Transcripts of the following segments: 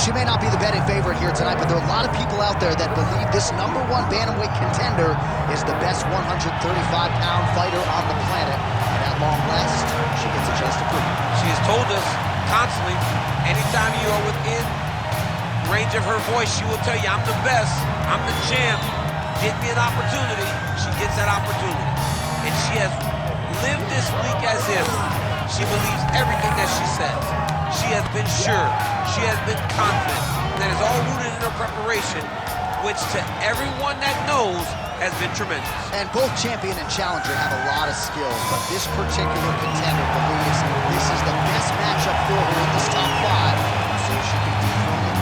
she may not be the betting favorite here tonight, but there are a lot of people out there that believe this #1 bantamweight contender is the best 135-pound fighter on the planet. And at long last, she gets a chance to prove it. She has told us constantly, anytime you are within range of her voice, she will tell you, I'm the best, I'm the champ. Give me an opportunity. She gets that opportunity. And she has lived this week as if she believes everything that she says. She has been sure. She has been confident. That is all rooted in her preparation, which to everyone that knows has been tremendous. And both champion and challenger have a lot of skills, but this particular contender believes this is the best matchup for her in this top 5, so she can dethrone it.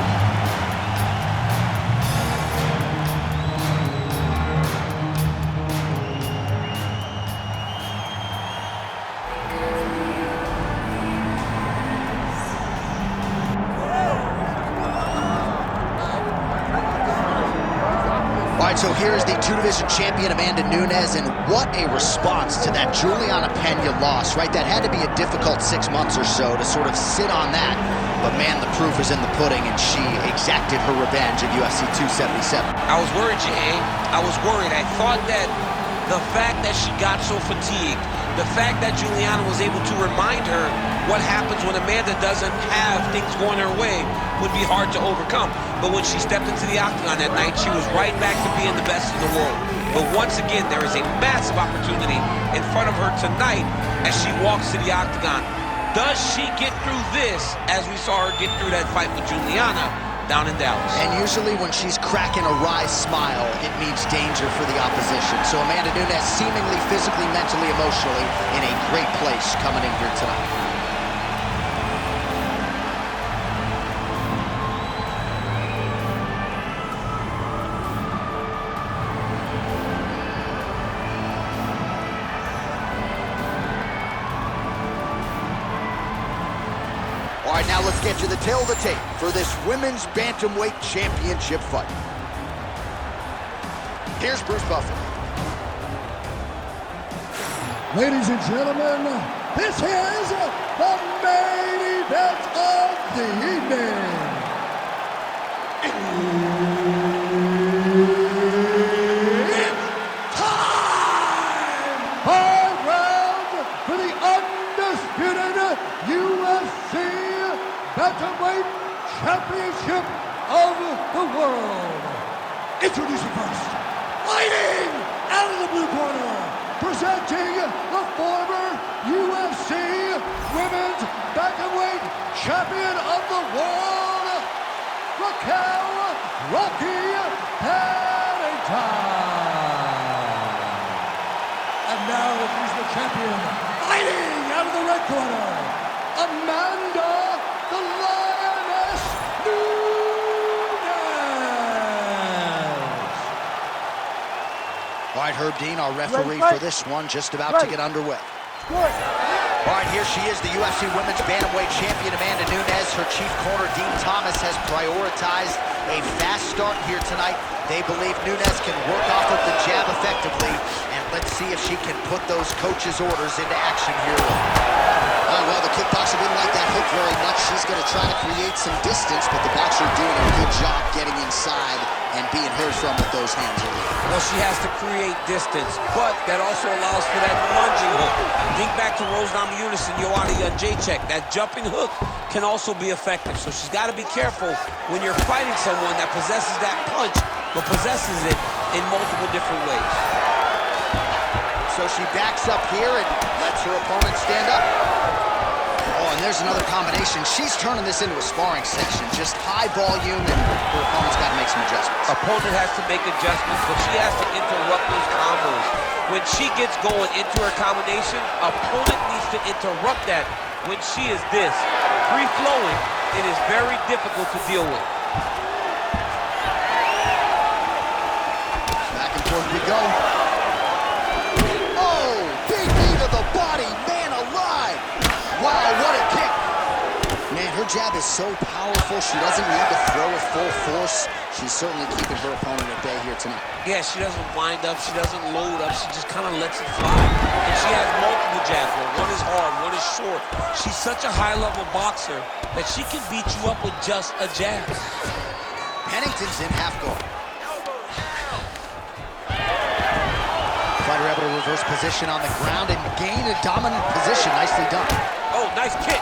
So here's the two-division champion, Amanda Nunes, and what a response to that Juliana Pena loss, right? That had to be a difficult 6 months or so to sort of sit on that. But man, the proof is in the pudding, and she exacted her revenge at UFC 277. I was worried, Jay. I was worried. I thought that the fact that she got so fatigued, the fact that Juliana was able to remind her what happens when Amanda doesn't have things going her way would be hard to overcome. But when she stepped into the octagon that night, she was right back to being the best in the world. But once again, there is a massive opportunity in front of her tonight as she walks to the octagon. Does she get through this as we saw her get through that fight with Juliana down in Dallas? And usually when she's cracking a wry smile, it means danger for the opposition. So Amanda Nunes seemingly physically, mentally, emotionally in a great place coming in here tonight. All right, now let's get to the tail of the tape for this women's bantamweight championship fight. Here's Bruce Buffer. Ladies and gentlemen, this is the main event of the evening. It's time! 5 rounds for the undisputed UFC Bantamweight Championship of the world. Introducing first, fighting out of the blue corner, presenting the former UFC Women's Bantamweight Champion of the world, Raquel Pennington. And now he's the champion, fighting out of the red corner, Amanda the Lioness Nunes. All right, Herb Dean, our referee for this one, just about to get underway. All right, here she is, the UFC Women's Bantamweight Champion, Amanda Nunes. Her chief corner, Dean Thomas, has prioritized a fast start here tonight. They believe Nunes can work off of the jab effectively, and let's see if she can put those coaches' orders into action here. Well, the kickboxer didn't like that hook very much. She's going to try to create some distance, but the boxer doing a good job getting inside and being heard from with those hands. Well, she has to create distance, but that also allows for that lunging hook. Think back to Amanda Nunes and Joanna Jacek. That jumping hook can also be effective, so she's got to be careful when you're fighting someone that possesses that punch, but possesses it in multiple different ways. So she backs up here and lets her opponent stand up. Oh, and there's another combination. She's turning this into a sparring session. Just high volume, and her opponent's got to make some adjustments. Opponent has to make adjustments, but she has to interrupt those combos. When she gets going into her combination, opponent needs to interrupt that. When she is this, free-flowing, it is very difficult to deal with. Back and forth we go. Oh, big knee to the body, man alive. Wow, what a kick. Man, her Her jab is so powerful, she doesn't need to throw with full force. She's certainly keeping her opponent at bay here tonight. Yeah, she doesn't wind up, she doesn't load up, she just kind of lets it fly. And she has multiple jabs. One is hard, one is short. She's such a high-level boxer that she can beat you up with just a jab. Pennington's in half guard. Fighter able to reverse position on the ground and gain a dominant position. Nicely done. Oh, nice kick.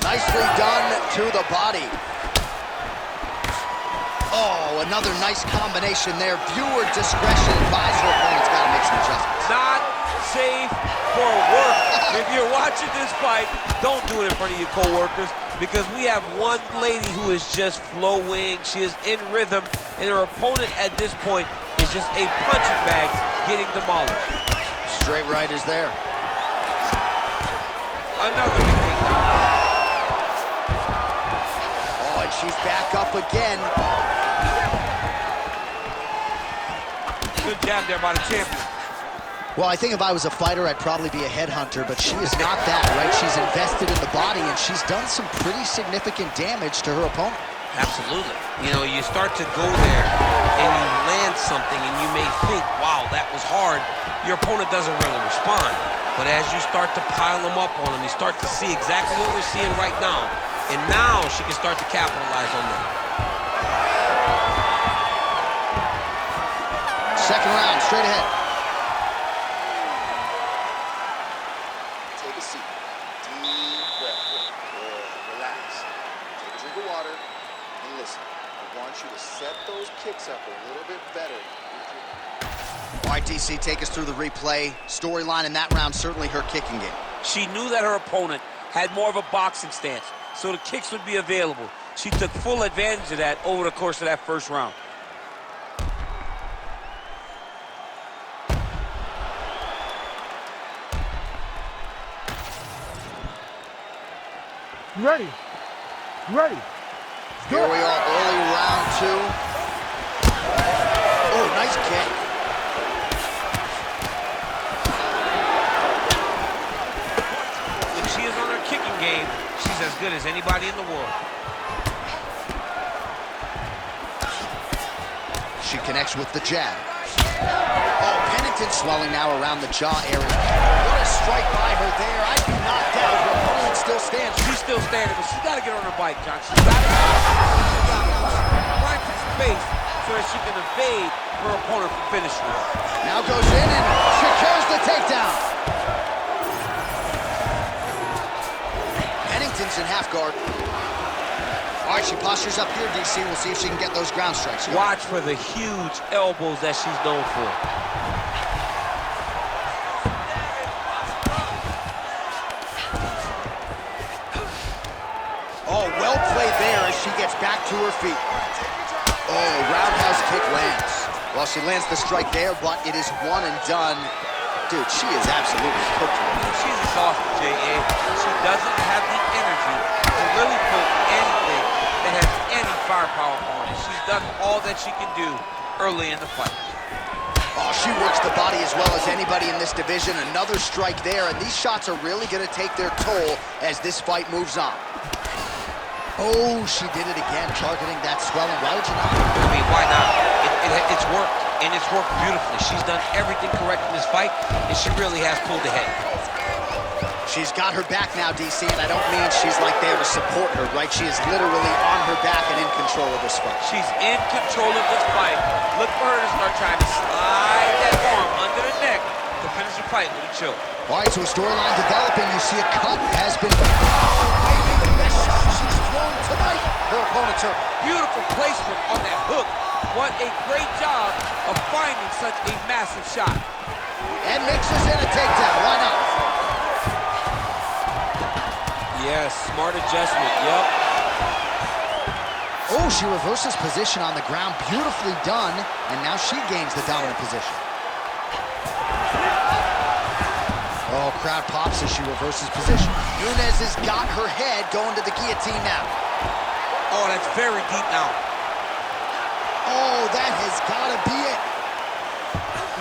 Nicely done to the body. Oh, another nice combination there. Viewer discretion advised. Her opponent's got to make some adjustments. Not safe for work. If you're watching this fight, don't do it in front of your co-workers, because we have one lady who is just flowing. She is in rhythm, and her opponent at this point is just a punching bag getting demolished. Straight right is there. Another big takedown. Oh, and she's back up again. Good jab there by the champion. Well, I think if I was a fighter, I'd probably be a headhunter, but she is not that, right? She's invested in the body, and she's done some pretty significant damage to her opponent. Absolutely. You know, you start to go there, and you land something, and you may think, wow, that was hard. Your opponent doesn't really respond. But as you start to pile them up on him, you start to see exactly what we're seeing right now. And now she can start to capitalize on that. Second round, straight ahead. Take a seat. Deep breath. Good. Relax. Take a drink of water and listen. I want you to set those kicks up a little bit better. All right, DC, take us through the replay. Storyline in that round, certainly her kicking game. She knew that her opponent had more of a boxing stance, so the kicks would be available. She took full advantage of that over the course of that first round. Ready. Ready. Here we are, early round two. Oh, nice kick. When she is on her kicking game, she's as good as anybody in the world. She connects with the jab. Oh, Pennington swelling now around the jaw area. What a strike by her there. I'd be knocked out. Her opponent still stands. She's still standing, but she's got to get on her bike, John. She's got to find some space so that she can evade her opponent from finishing her. Now goes in and secures the takedown. Pennington's in half guard. All right, she postures up here, DC. We'll see if she can get those ground strikes. Watch for the huge elbows that she's known for. Oh, well played there as she gets back to her feet. Oh, roundhouse kick lands. Well, she lands the strike there, but it is one and done. Dude, she is absolutely cooked. She's exhausted, J.A. She doesn't have the energy to really put anything that has any firepower on it. She's done all that she can do early in the fight. Oh, she works the body as well as anybody in this division. Another strike there, and these shots are really going to take their toll as this fight moves on. Oh, she did it again, targeting that swelling. Why would you not? I mean, why not? It's worked, and it's worked beautifully. She's done everything correct in this fight, and she really has pulled ahead. She's got her back now, DC, and I don't mean she's like there to support her, right? She is literally on her back and in control of this fight. She's in control of this fight. Look for her to start trying to slide that arm under the neck to finish the fight with a choke. All right, so a storyline developing. You see a cut has been... Maybe the best shot she's thrown tonight. Her opponent's hurt. Beautiful placement on that hook. What a great job of finding such a massive shot. And mixes in a takedown. Why not? Yes, smart adjustment, yep. Oh, she reverses position on the ground. Beautifully done. And now she gains the dominant position. Oh, crowd pops as she reverses position. Nunes has got her head going to the guillotine now. Oh, that's very deep now. Oh, that has got to be it.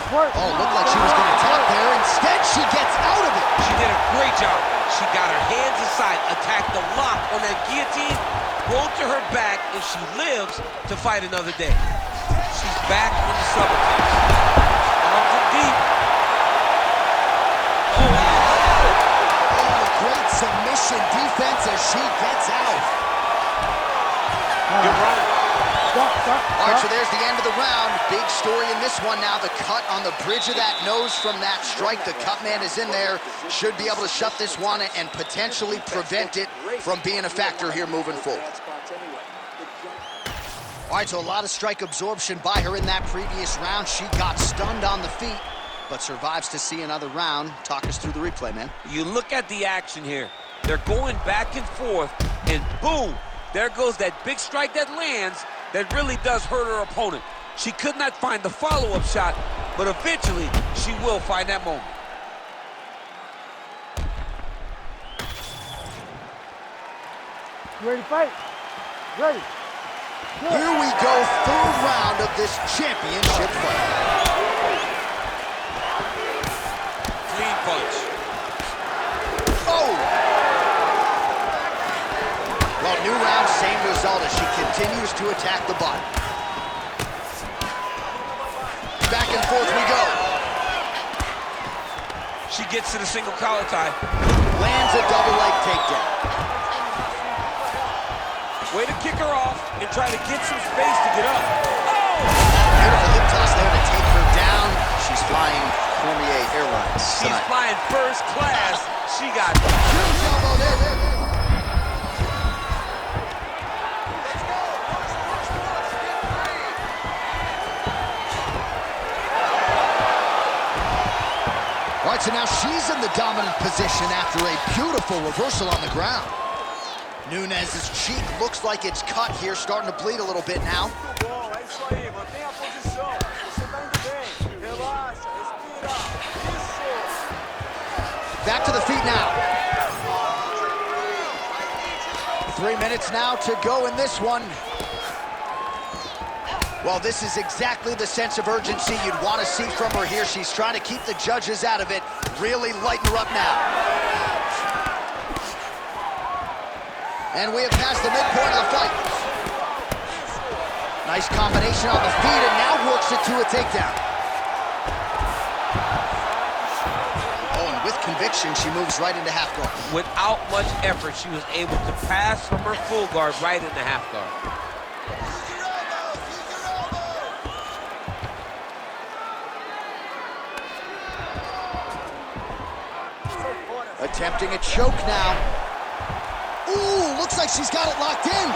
Oh, looked like she was going to tap there. Instead, she gets out of it. She did a great job. She got her hands inside, attacked the lock on that guillotine, rolled to her back, and she lives to fight another day. She's back in the subtlety. Arms are deep. Oh, wow. Oh, great submission defense as she gets out. Good running. All right, so there's the end of the round. Big story in this one now. The cut on the bridge of that nose from that strike. The cut man is in there. Should be able to shut this one and potentially prevent it from being a factor here moving forward. All right, so a lot of strike absorption by her in that previous round. She got stunned on the feet, but survives to see another round. Talk us through the replay, man. You look at the action here. They're going back and forth, and boom, there goes that big strike that lands that really does hurt her opponent. She could not find the follow-up shot, but eventually she will find that moment. You ready to fight? Ready. Good. Here we go, third round of this championship fight. Clean punch. Oh! Well, new round, same result as she continues to attack the body. Back and forth we go. She gets to the single collar tie. Lands a double leg takedown. Way to kick her off and try to get some space to get up. Oh! Beautiful hip toss there to take her down. She's flying Cormier Airlines She's tonight. flying first class. She got Huge elbow there. All right, so now she's in the dominant position after a beautiful reversal on the ground. Nunes' cheek looks like it's cut here, starting to bleed a little bit now. Back to the feet now. 3 minutes now to go in this one. Well, this is exactly the sense of urgency you'd want to see from her here. She's trying to keep the judges out of it, really lighten her up now. And we have passed the midpoint of the fight. Nice combination on the feet, and now works it to a takedown. Oh, and with conviction, she moves right into half guard. Without much effort, she was able to pass from her full guard right into half guard. Attempting a choke now. Ooh, looks like she's got it locked in.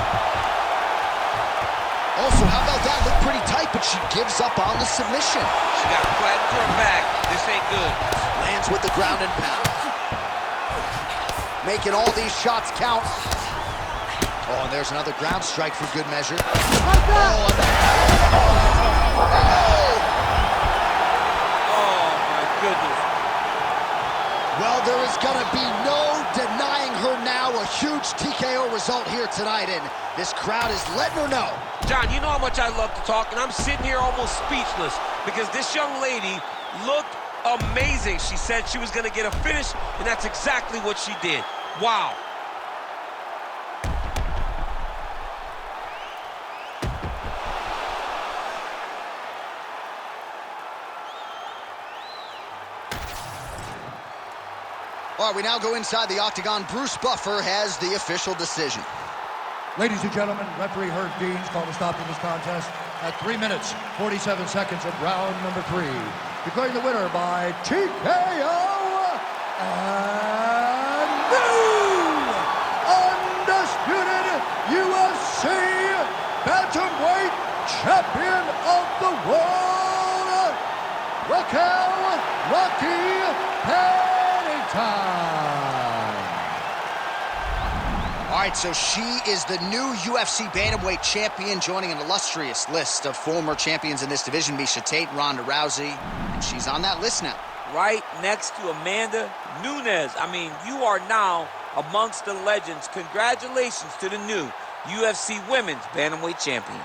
Also, how about that? Looked pretty tight, but she gives up on the submission. She got flattened to her back. This ain't good. Lands with the ground and pound. Making all these shots count. Oh, and there's another ground strike for good measure. Oh, my goodness. Well, there is going to be no denying her now. A huge TKO result here tonight, and this crowd is letting her know. John, you know how much I love to talk, and I'm sitting here almost speechless because this young lady looked amazing. She said she was going to get a finish, and that's exactly what she did. Wow. All right, we now go inside the octagon. Bruce Buffer has the official decision. Ladies and gentlemen, referee Herb Deans called a stop to this contest at 3 minutes, 47 seconds of round number 3. Declaring the winner by TKO and new undisputed UFC Bantamweight Champion of the World, Raquel Pennington. All right, so she is the new UFC Bantamweight champion, joining an illustrious list of former champions in this division, Miesha Tate, Ronda Rousey, and she's on that list now. Right next to Amanda Nunes. I mean, you are now amongst the legends. Congratulations to the new UFC Women's Bantamweight Champion.